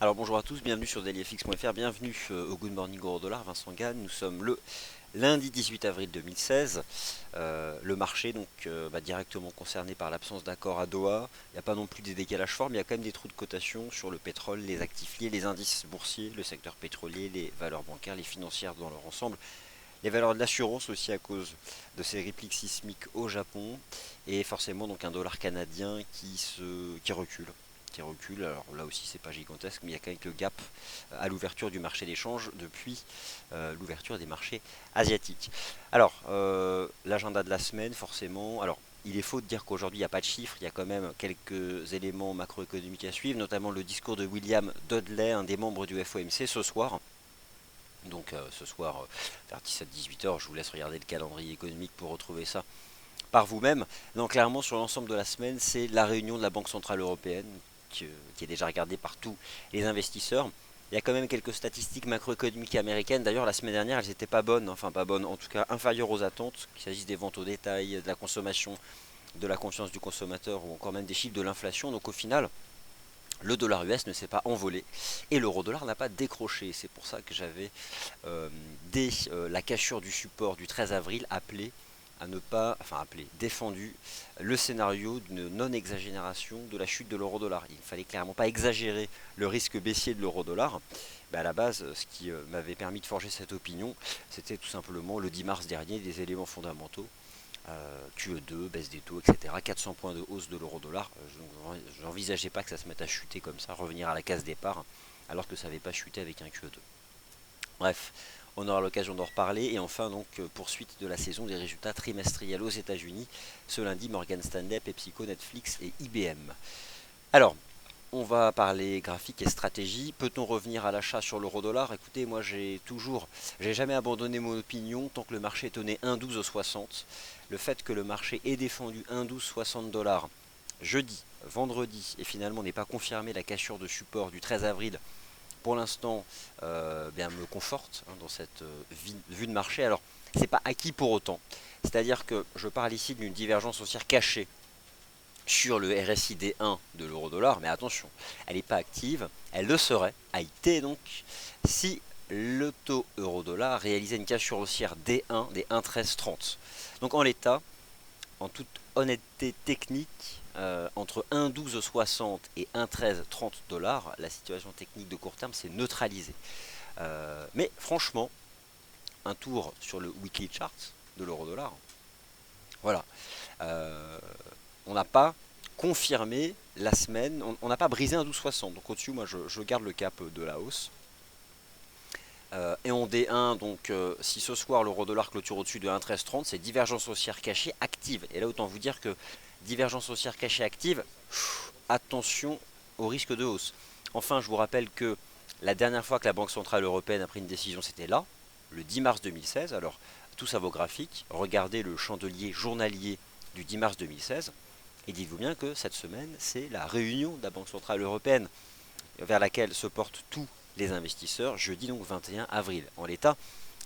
Alors bonjour à tous, bienvenue sur dailyfx.fr, bienvenue au Good Morning Euro Dollar, Vincent Gann. Nous sommes le lundi 18 avril 2016. Le marché donc directement concerné par l'absence d'accord à Doha. Il n'y a pas non plus des décalages forts, mais il y a quand même des trous de cotation sur le pétrole, les actifs liés, les indices boursiers, le secteur pétrolier, les valeurs bancaires, les financières dans leur ensemble. Les valeurs de l'assurance aussi à cause de ces répliques sismiques au Japon et forcément donc un dollar canadien qui recule. Alors là aussi c'est pas gigantesque, mais il y a quelques gaps à l'ouverture du marché d'échange depuis l'ouverture des marchés asiatiques. Alors l'agenda de la semaine forcément. Alors il est faux de dire qu'aujourd'hui il n'y a pas de chiffres, il y a quand même quelques éléments macroéconomiques à suivre, notamment le discours de William Dudley, un des membres du FOMC ce soir. Donc ce soir, vers 17-18 heures, je vous laisse regarder le calendrier économique pour retrouver ça par vous-même. Donc clairement, sur l'ensemble de la semaine, c'est la réunion de la Banque Centrale Européenne qui est déjà regardée par tous les investisseurs. Il y a quand même quelques statistiques macroéconomiques américaines. D'ailleurs, la semaine dernière, elles n'étaient pas bonnes, enfin pas bonnes, en tout cas inférieures aux attentes, qu'il s'agisse des ventes au détail, de la consommation, de la confiance du consommateur ou encore même des chiffres de l'inflation. Donc au final, le dollar US ne s'est pas envolé et l'euro dollar n'a pas décroché. C'est pour ça que j'avais, dès la cassure du support du 13 avril, appelé à ne pas, enfin appelé, défendu le scénario d'une non-exagération de la chute de l'euro dollar. Il ne fallait clairement pas exagérer le risque baissier de l'euro dollar. À la base, ce qui m'avait permis de forger cette opinion, c'était tout simplement le 10 mars dernier des éléments fondamentaux QE2, baisse des taux, etc. 400 points de hausse de l'euro-dollar. Je n'envisageais pas que ça se mette à chuter comme ça, revenir à la case départ, alors que ça n'avait pas chuté avec un QE2. Bref, on aura l'occasion d'en reparler. Et enfin, donc, poursuite de la saison des résultats trimestriels aux États-Unis. Ce lundi, Morgan Stanley, PepsiCo, Netflix et IBM. Alors, on va parler graphique et stratégie. Peut-on revenir à l'achat sur l'euro-dollar? Écoutez, moi j'ai jamais abandonné mon opinion tant que le marché tenait 1,1260. Le fait que le marché ait défendu 1,1260 dollars jeudi, vendredi et finalement n'ait pas confirmé la cassure de support du 13 avril, pour l'instant, me conforte dans cette vue de marché. Alors, c'est pas acquis pour autant. C'est-à-dire que je parle ici d'une divergence haussière cachée sur le RSI D1 de l'euro-dollar, mais attention, elle n'est pas active, elle le serait, AIT donc, si le taux euro-dollar réalisait une cassure haussière D1 des 1,1330. Donc en l'état, en toute honnêteté technique, entre 1,1260 et 1,1330 dollars, la situation technique de court terme s'est neutralisée. Mais franchement, un tour sur le weekly chart de l'euro-dollar, voilà, euh, on n'a pas confirmé la semaine, on n'a pas brisé un 12,60. Donc au-dessus, moi je garde le cap de la hausse. Et en D1, donc si ce soir l'euro-dollar clôture au-dessus de 1,1330, c'est divergence haussière cachée active. Et là, autant vous dire que divergence haussière cachée active, attention au risque de hausse. Enfin, je vous rappelle que la dernière fois que la Banque Centrale Européenne a pris une décision, c'était là, le 10 mars 2016. Alors, tous à vos graphiques, regardez le chandelier journalier du 10 mars 2016. Et dites-vous bien que cette semaine, c'est la réunion de la Banque Centrale Européenne vers laquelle se portent tous les investisseurs, jeudi donc 21 avril. En l'état,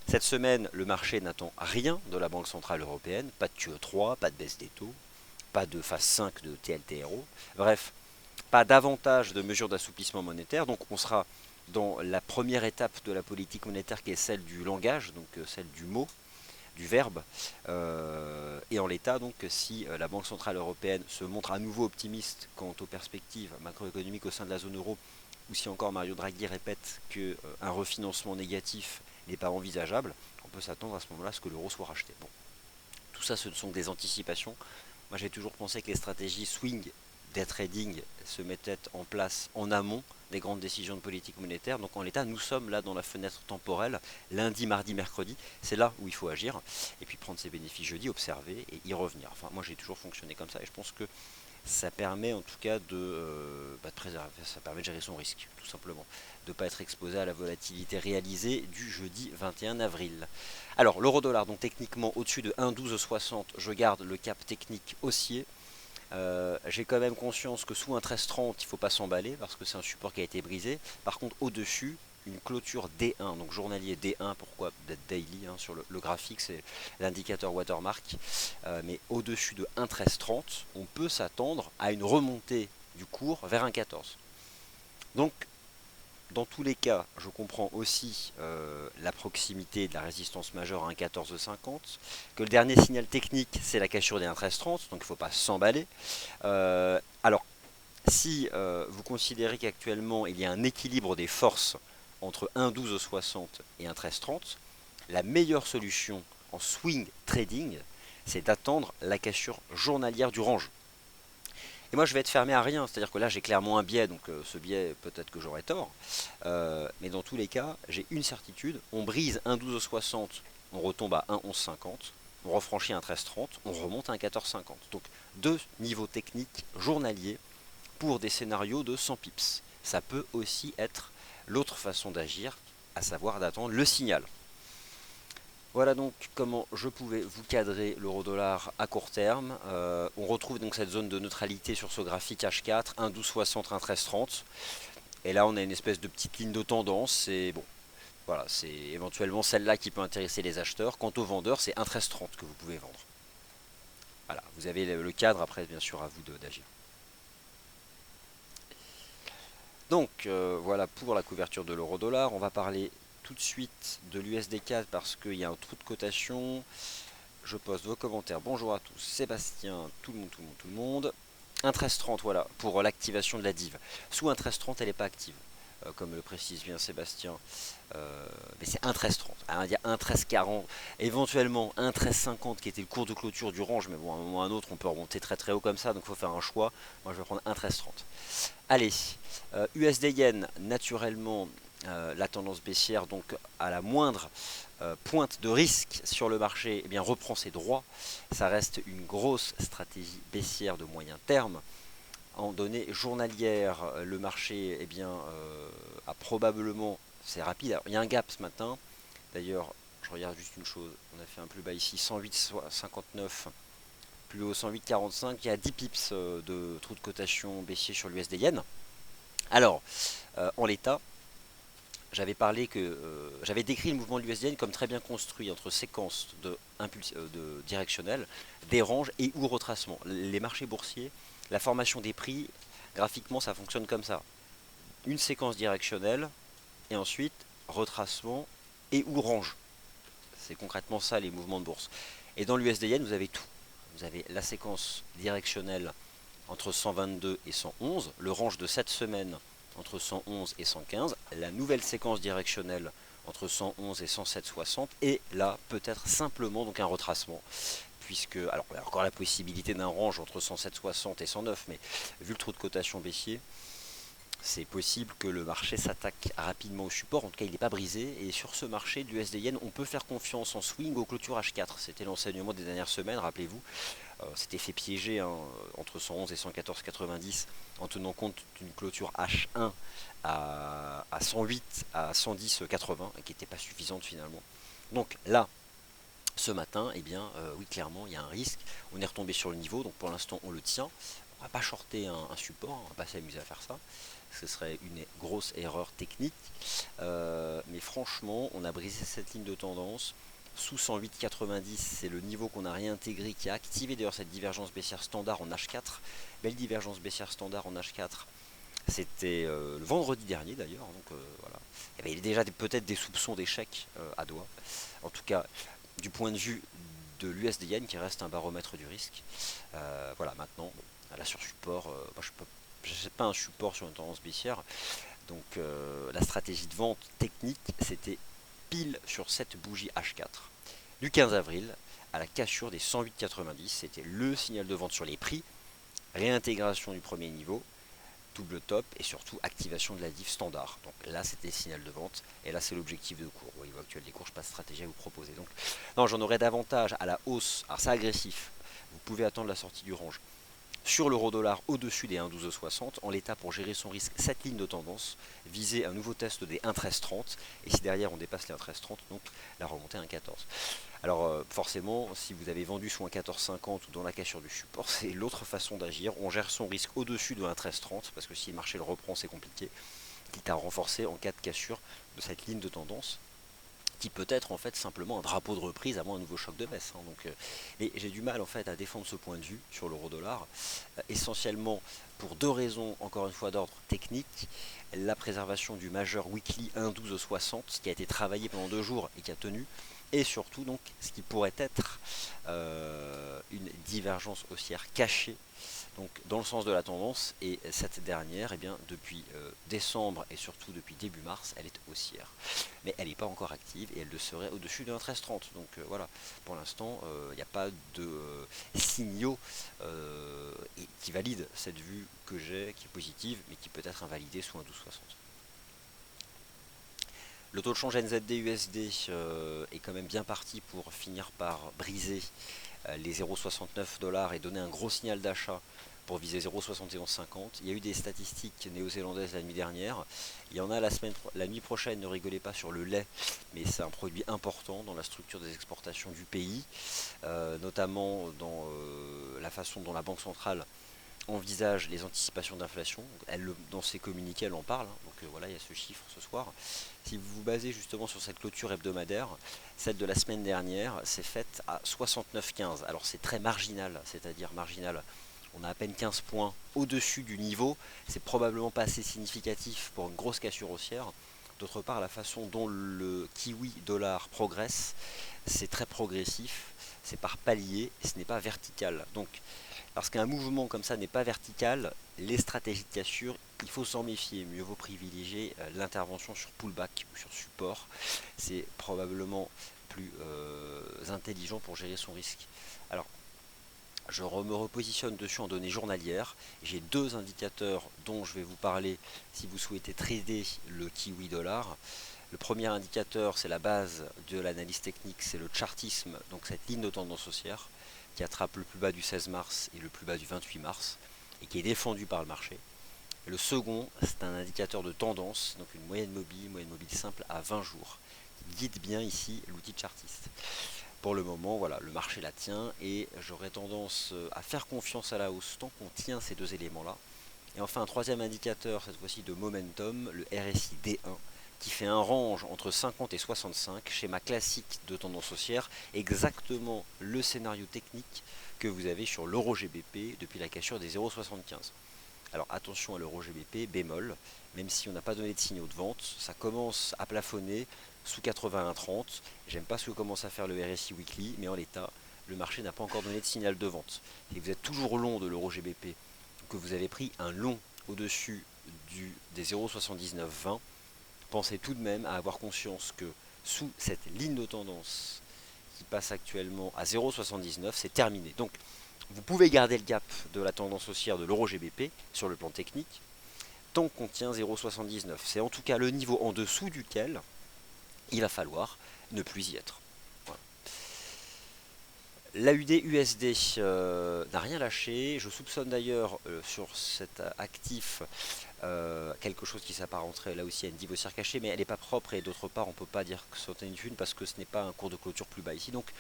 cette semaine, le marché n'attend rien de la Banque Centrale Européenne, pas de QE3, pas de baisse des taux, pas de phase 5 de TLTRO, bref, pas davantage de mesures d'assouplissement monétaire, donc on sera dans la première étape de la politique monétaire qui est celle du langage, donc celle du mot, du verbe. Et en l'état, donc, si la Banque Centrale Européenne se montre à nouveau optimiste quant aux perspectives macroéconomiques au sein de la zone euro, ou si encore Mario Draghi répète qu'un refinancement négatif n'est pas envisageable, on peut s'attendre à ce moment-là à ce que l'euro soit racheté. Bon, tout ça, ce sont des anticipations. Moi, j'ai toujours pensé que les stratégies swing des trading se mettaient en place en amont des grandes décisions de politique monétaire. Donc en l'état, nous sommes là dans la fenêtre temporelle, lundi, mardi, mercredi. C'est là où il faut agir. Et puis prendre ses bénéfices jeudi, observer et y revenir. Enfin, moi, j'ai toujours fonctionné comme ça et je pense que ça permet en tout cas de préserver, ça permet de gérer son risque, tout simplement. De ne pas être exposé à la volatilité réalisée du jeudi 21 avril. Alors, l'euro-dollar, donc techniquement au-dessus de 1,1260, je garde le cap technique haussier. J'ai quand même conscience que sous un 13,30, il ne faut pas s'emballer parce que c'est un support qui a été brisé. Par contre, au-dessus, une clôture D1, donc journalier D1, pourquoi d'être daily sur le graphique, c'est l'indicateur watermark. Mais au-dessus de 1,1330, on peut s'attendre à une remontée du cours vers 1,14. Donc, dans tous les cas, je comprends aussi la proximité de la résistance majeure à 1,1450, que le dernier signal technique, c'est la cassure des 1,1330, donc il ne faut pas s'emballer. Alors, si vous considérez qu'actuellement, il y a un équilibre des forces entre 1,1260 et 1,1330, la meilleure solution en swing trading, c'est d'attendre la cassure journalière du range. Et moi, je vais être fermé à rien, c'est-à-dire que là, j'ai clairement un biais, donc ce biais, peut-être que j'aurai tort. Mais dans tous les cas, j'ai une certitude, on brise 1,1260, on retombe à 1,1150, on refranchit un 13,30, on remonte à un 14,50. Donc, deux niveaux techniques journaliers pour des scénarios de 100 pips. Ça peut aussi être l'autre façon d'agir, à savoir d'attendre le signal. Voilà donc comment je pouvais vous cadrer l'euro-dollar à court terme. On retrouve donc cette zone de neutralité sur ce graphique H4, 1,1260, 1,1330. Et là on a une espèce de petite ligne de tendance. Et bon, voilà, c'est éventuellement celle-là qui peut intéresser les acheteurs. Quant aux vendeurs, c'est 1,1330 que vous pouvez vendre. Voilà, vous avez le cadre, après bien sûr à vous d'agir. Donc voilà pour la couverture de l'euro-dollar. On va parler tout de suite de l'USD4 parce qu'il y a un trou de cotation. Je poste vos commentaires. Bonjour à tous, Sébastien, tout le monde, tout le monde, tout le monde. 1,1330, voilà, pour l'activation de la div. Sous 1,1330, elle n'est pas active, comme le précise bien Sébastien. Mais c'est 1,1330. Il y a 1,1340, éventuellement 1,1350 qui était le cours de clôture du range, mais bon, à un moment ou à un autre, on peut remonter très très haut comme ça, donc il faut faire un choix. Moi, je vais prendre 1,1330. Allez, USD Yen, naturellement, la tendance baissière, donc à la moindre pointe de risque sur le marché, eh bien, reprend ses droits. Ça reste une grosse stratégie baissière de moyen terme. En données journalières, le marché eh bien, a probablement, c'est rapide, alors, il y a un gap ce matin. D'ailleurs, je regarde juste une chose, on a fait un plus bas ici, 108,59, plus haut 108,45, il y a 10 pips de trou de cotation baissier sur l'USD Yen. Alors, en l'état, j'avais décrit le mouvement de l'USD comme très bien construit entre séquences de directionnelles, des ranges et ou retracement. Les marchés boursiers, la formation des prix, graphiquement ça fonctionne comme ça. Une séquence directionnelle et ensuite retracement et ou range. C'est concrètement ça les mouvements de bourse. Et dans l'USD Yen, vous avez tout. Vous avez la séquence directionnelle entre 122 et 111, le range de 7 semaines entre 111 et 115, la nouvelle séquence directionnelle entre 111 et 107,60, et là peut-être simplement donc un retracement, puisque, alors il y a encore la possibilité d'un range entre 107,60 et 109, mais vu le trou de cotation baissier, c'est possible que le marché s'attaque rapidement au support, en tout cas il n'est pas brisé, et sur ce marché de l'USD Yen, on peut faire confiance en swing aux clôtures H4, c'était l'enseignement des dernières semaines, rappelez-vous, s'était fait piéger hein, entre 111 et 114,90 en tenant compte d'une clôture H1 à 108 à 110,80 qui n'était pas suffisante finalement. Donc là, ce matin, eh bien, oui, clairement, il y a un risque. On est retombé sur le niveau, donc pour l'instant, on le tient. On va pas shorter un support, on va pas s'amuser à faire ça. Ce serait une grosse erreur technique. Mais franchement, on a brisé cette ligne de tendance. Sous 108,90, c'est le niveau qu'on a réintégré, qui a activé d'ailleurs cette divergence baissière standard en H4. Belle divergence baissière standard en H4. C'était le vendredi dernier d'ailleurs. Donc voilà. Il y avait déjà peut-être des soupçons d'échec à doigt. En tout cas, du point de vue de l'USD Yen qui reste un baromètre du risque. Voilà, maintenant, là sur support, moi je n'achète pas un support sur une tendance baissière. Donc la stratégie de vente technique, c'était pile sur cette bougie H4. Du 15 avril à la cassure des 108,90, c'était le signal de vente sur les prix, réintégration du premier niveau, double top et surtout activation de la div standard. Donc là c'était le signal de vente et là c'est l'objectif de cours. Au niveau actuel des cours, je passe stratégie à vous proposer. Donc non, j'en aurais davantage à la hausse. Alors c'est agressif. Vous pouvez attendre la sortie du range. Sur l'euro-dollar au-dessus des 1,1260, en l'état pour gérer son risque, cette ligne de tendance, viser un nouveau test des 1,1330, et si derrière on dépasse les 1,1330, donc la remontée à 1,14. Alors forcément, si vous avez vendu sous 1,1450 ou dans la cassure du support, c'est l'autre façon d'agir, on gère son risque au-dessus de 1,1330, parce que si le marché le reprend, c'est compliqué, quitte à renforcer en cas de cassure de cette ligne de tendance. qui peut être en fait simplement un drapeau de reprise avant un nouveau choc de baisse, hein. Donc, et j'ai du mal en fait à défendre ce point de vue sur l'euro-dollar, essentiellement pour deux raisons, encore une fois d'ordre technique: la préservation du majeur weekly 1,1260 qui a été travaillé pendant 2 jours et qui a tenu, et surtout donc ce qui pourrait être une divergence haussière cachée, donc dans le sens de la tendance, et cette dernière, eh bien, depuis décembre et surtout depuis début mars, elle est haussière. Mais elle n'est pas encore active et elle le serait au-dessus de 1,1330. Donc voilà, pour l'instant, il n'y a pas de signaux qui valident cette vue que j'ai, qui est positive, mais qui peut être invalidée sous 1,1260. Le taux de change NZD-USD est quand même bien parti pour finir par briser les 0,69 $ et donner un gros signal d'achat pour viser 0,7150. Il y a eu des statistiques néo-zélandaises la nuit dernière. Il y en a la nuit prochaine, ne rigolez pas sur le lait, mais c'est un produit important dans la structure des exportations du pays, notamment dans la façon dont la Banque centrale envisage les anticipations d'inflation. Dans ses communiqués, elle en parle, hein. Donc voilà, il y a ce chiffre ce soir. Si vous vous basez justement sur cette clôture hebdomadaire, celle de la semaine dernière s'est faite à 69,15. Alors c'est très marginal, c'est-à-dire marginal. On a à peine 15 points au-dessus du niveau. C'est probablement pas assez significatif pour une grosse cassure haussière. D'autre part, la façon dont le kiwi dollar progresse, c'est très progressif, c'est par palier, et ce n'est pas vertical. Donc, parce qu'un mouvement comme ça n'est pas vertical, les stratégies de cassure, il faut s'en méfier. Mieux vaut privilégier l'intervention sur pullback ou sur support. C'est probablement plus intelligent pour gérer son risque. Alors, je me repositionne dessus en données journalières. J'ai deux indicateurs dont je vais vous parler si vous souhaitez trader le kiwi dollar. Le premier indicateur, c'est la base de l'analyse technique, c'est le chartisme, donc cette ligne de tendance haussière qui attrape le plus bas du 16 mars et le plus bas du 28 mars et qui est défendu par le marché. Et le second, c'est un indicateur de tendance, donc une moyenne mobile simple à 20 jours, qui guide bien ici l'outil chartiste. Pour le moment, voilà, le marché la tient et j'aurais tendance à faire confiance à la hausse tant qu'on tient ces deux éléments-là. Et enfin, un troisième indicateur, cette fois-ci de momentum, le RSI D1, qui fait un range entre 50 et 65, schéma classique de tendance haussière, exactement le scénario technique que vous avez sur l'euro GBP depuis la cassure des 0,75. Alors attention à l'euro GBP, bémol, même si on n'a pas donné de signaux de vente, ça commence à plafonner sous 81,30. J'aime pas ce que commence à faire le RSI Weekly, mais en l'état, le marché n'a pas encore donné de signal de vente. Et vous êtes toujours long de l'euro GBP, que vous avez pris un long au-dessus des 0,7920, pensez tout de même à avoir conscience que sous cette ligne de tendance qui passe actuellement à 0,79, c'est terminé. Donc vous pouvez garder le gap de la tendance haussière de l'euro GBP sur le plan technique tant qu'on tient 0,79. C'est en tout cas le niveau en dessous duquel il va falloir ne plus y être. Voilà. L'AUD-USD n'a rien lâché. Je soupçonne d'ailleurs sur cet actif quelque chose qui s'apparenterait là aussi à une dive haussière cachée, mais elle n'est pas propre et d'autre part on ne peut pas dire que c'est une thune parce que ce n'est pas un cours de clôture plus bas ici. Donc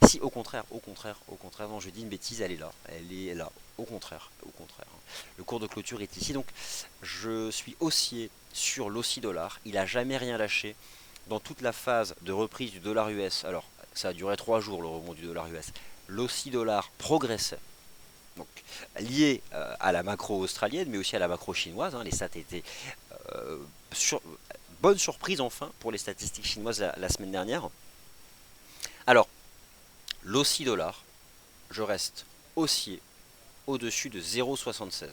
si au contraire, non, je dis une bêtise, elle est là, au contraire. Le cours de clôture est ici, donc je suis haussier sur l'AUD dollar, il n'a jamais rien lâché dans toute la phase de reprise du dollar US. Alors ça a duré 3 jours le rebond du dollar US. L'AUD dollar progressait, donc lié à la macro australienne, mais aussi à la macro chinoise. Les stats étaient bonne surprise enfin pour les statistiques chinoises la semaine dernière. Alors, l'AUD dollar, je reste haussier au-dessus de 0,76.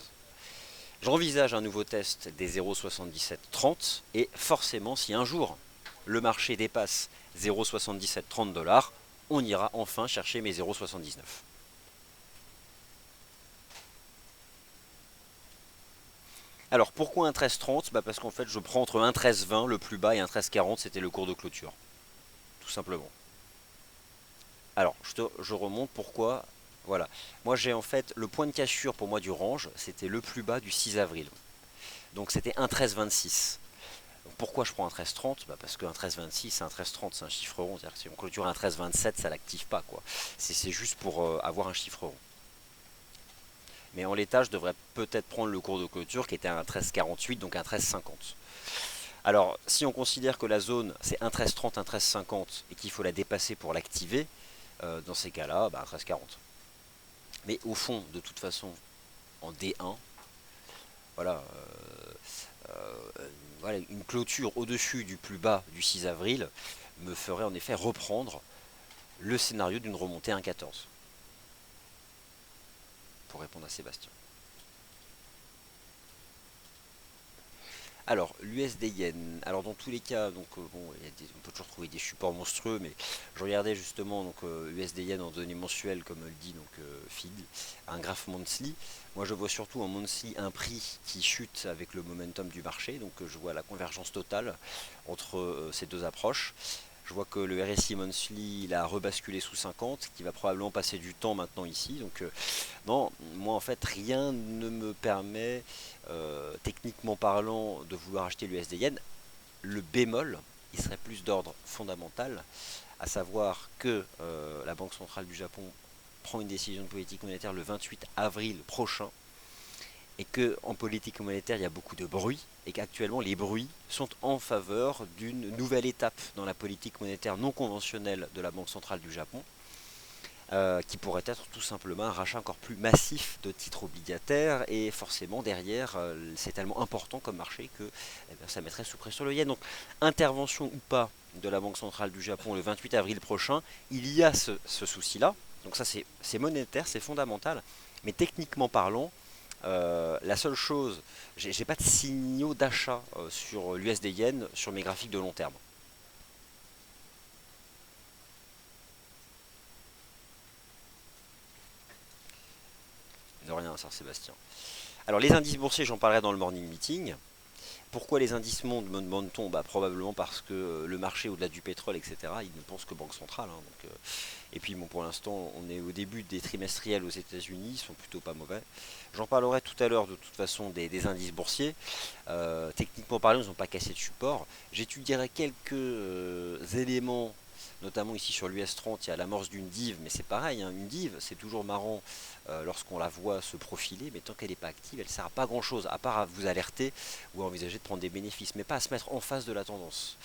J'envisage un nouveau test des 0,7730 et forcément, si un jour le marché dépasse 0,7730 $, on ira enfin chercher mes 0,79. Alors pourquoi un 13,30 ? Parce qu'en fait je prends entre un 13,20 le plus bas et un 13,40, c'était le cours de clôture. Tout simplement. Alors je remonte, pourquoi ? Voilà. Moi j'ai en fait le point de cassure pour moi du range, c'était le plus bas du 6 avril. Donc c'était un 13,26. Pourquoi je prends un 13,30 ? Parce qu'un 13,26 et un 13,30 c'est un chiffre rond. C'est-à-dire que si on clôture un 13,27 ça l'active pas, quoi. C'est juste pour avoir un chiffre rond. Mais en l'état, je devrais peut-être prendre le cours de clôture qui était un 13,48, donc un 13,50. Alors, si on considère que la zone c'est 1,1330, 1,1350 et qu'il faut la dépasser pour l'activer, dans ces cas-là, bah, 1,1340. Mais au fond, de toute façon, en D1, voilà, voilà, une clôture au-dessus du plus bas du 6 avril me ferait en effet reprendre le scénario d'une remontée à 1,14. Pour répondre à Sébastien. Alors, l'USD Yen, alors dans tous les cas, donc bon, on peut toujours trouver des supports monstrueux, mais je regardais justement donc USD Yen en données mensuelles, comme le dit donc Feed, un graphe monthly. Moi, je vois surtout en monthly un prix qui chute avec le momentum du marché, donc je vois la convergence totale entre ces deux approches. Je vois que le RSI monthly il a rebasculé sous 50, qui va probablement passer du temps maintenant ici. Donc non, moi en fait rien ne me permet, techniquement parlant, de vouloir acheter l'USD Yen. Le bémol, il serait plus d'ordre fondamental, à savoir que la Banque centrale du Japon prend une décision de politique monétaire le 28 avril prochain, et que en politique monétaire il y a beaucoup de bruit, et qu'actuellement les bruits sont en faveur d'une nouvelle étape dans la politique monétaire non conventionnelle de la Banque centrale du Japon, qui pourrait être tout simplement un rachat encore plus massif de titres obligataires, et forcément derrière c'est tellement important comme marché que ça mettrait sous pression le yen. Donc intervention ou pas de la Banque centrale du Japon le 28 avril prochain, il y a ce souci-là, donc ça c'est monétaire, c'est fondamental, mais techniquement parlant, la seule chose, j'ai pas de signaux d'achat sur l'USD Yen sur mes graphiques de long terme. De rien, ça Sébastien. Alors les indices boursiers, j'en parlerai dans le morning meeting. Pourquoi les indices montent, me demande-t-on? Bah, probablement parce que le marché au-delà du pétrole, etc., il ne pense que banque centrale, hein, donc, et puis bon, pour l'instant, on est au début des trimestriels aux États-Unis, ils sont plutôt pas mauvais. J'en parlerai tout à l'heure de toute façon des indices boursiers. Techniquement parlant, ils n'ont pas cassé de support. J'étudierai quelques éléments, notamment ici sur l'US30, il y a l'amorce d'une div, mais c'est pareil, hein, une div, c'est toujours marrant lorsqu'on la voit se profiler, mais tant qu'elle n'est pas active, elle ne sert à pas grand chose, à part à vous alerter ou à envisager de prendre des bénéfices, mais pas à se mettre en face de la tendance.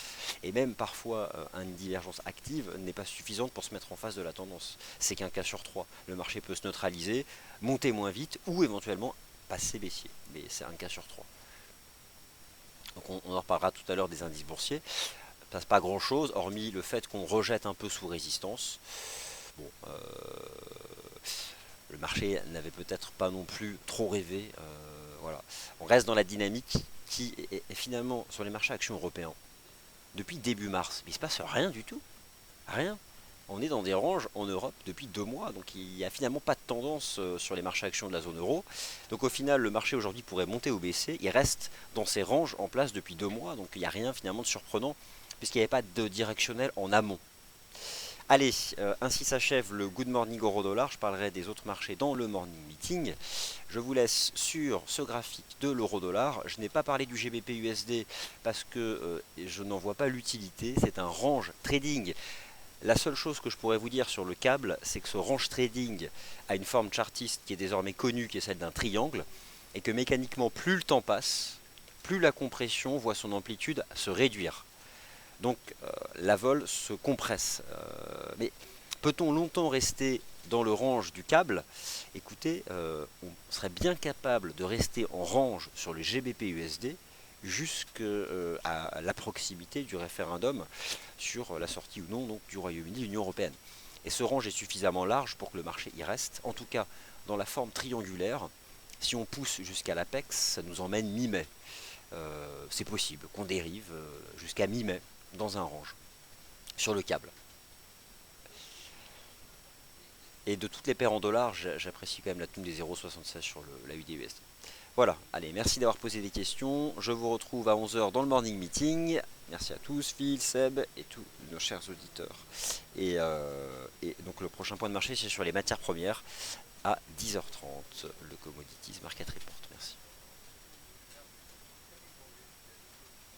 Et même parfois, une divergence active n'est pas suffisante pour se mettre en face de la tendance. C'est qu'un cas sur trois. Le marché peut se neutraliser, monter moins vite ou éventuellement passer baissier, mais c'est un cas sur trois. Donc on en reparlera tout à l'heure des indices boursiers. Ça ne passe pas grand chose, hormis le fait qu'on rejette un peu sous résistance. Bon, le marché n'avait peut-être pas non plus trop rêvé. Voilà. On reste dans la dynamique qui est finalement sur les marchés actions européens. Depuis début mars, mais il ne se passe rien du tout. Rien. On est dans des ranges en Europe depuis 2 mois, donc il n'y a finalement pas de tendance sur les marchés actions de la zone euro. Donc au final, le marché aujourd'hui pourrait monter ou baisser. Il reste dans ces ranges en place depuis 2 mois, donc il n'y a rien finalement de surprenant, puisqu'il n'y avait pas de directionnel en amont. Allez, ainsi s'achève le Good Morning Euro Dollar. Je parlerai des autres marchés dans le morning meeting. Je vous laisse sur ce graphique de l'euro dollar. Je n'ai pas parlé du GBP USD parce que je n'en vois pas l'utilité. C'est un range trading. La seule chose que je pourrais vous dire sur le câble, c'est que ce range trading a une forme chartiste qui est désormais connue, qui est celle d'un triangle, et que mécaniquement, plus le temps passe, plus la compression voit son amplitude se réduire. Donc la vol se compresse. Mais peut-on longtemps rester dans le range du câble? Écoutez, on serait bien capable de rester en range sur le GBP USD jusqu'à la proximité du référendum sur la sortie ou non donc, du Royaume-Uni de l'Union Européenne. Et ce range est suffisamment large pour que le marché y reste, en tout cas dans la forme triangulaire. Si on pousse jusqu'à l'apex, ça nous emmène mi-mai. C'est possible qu'on dérive jusqu'à mi-mai dans un range sur le câble. Et de toutes les paires en dollars, j'apprécie quand même la tenue des 0,76 sur la USD. Voilà, allez, merci d'avoir posé des questions. Je vous retrouve à 11 h dans le morning meeting. Merci à tous, Phil, Seb et tous nos chers auditeurs. Et donc le prochain point de marché, c'est sur les matières premières à 10 h 30, le Commodities Market Report. Merci.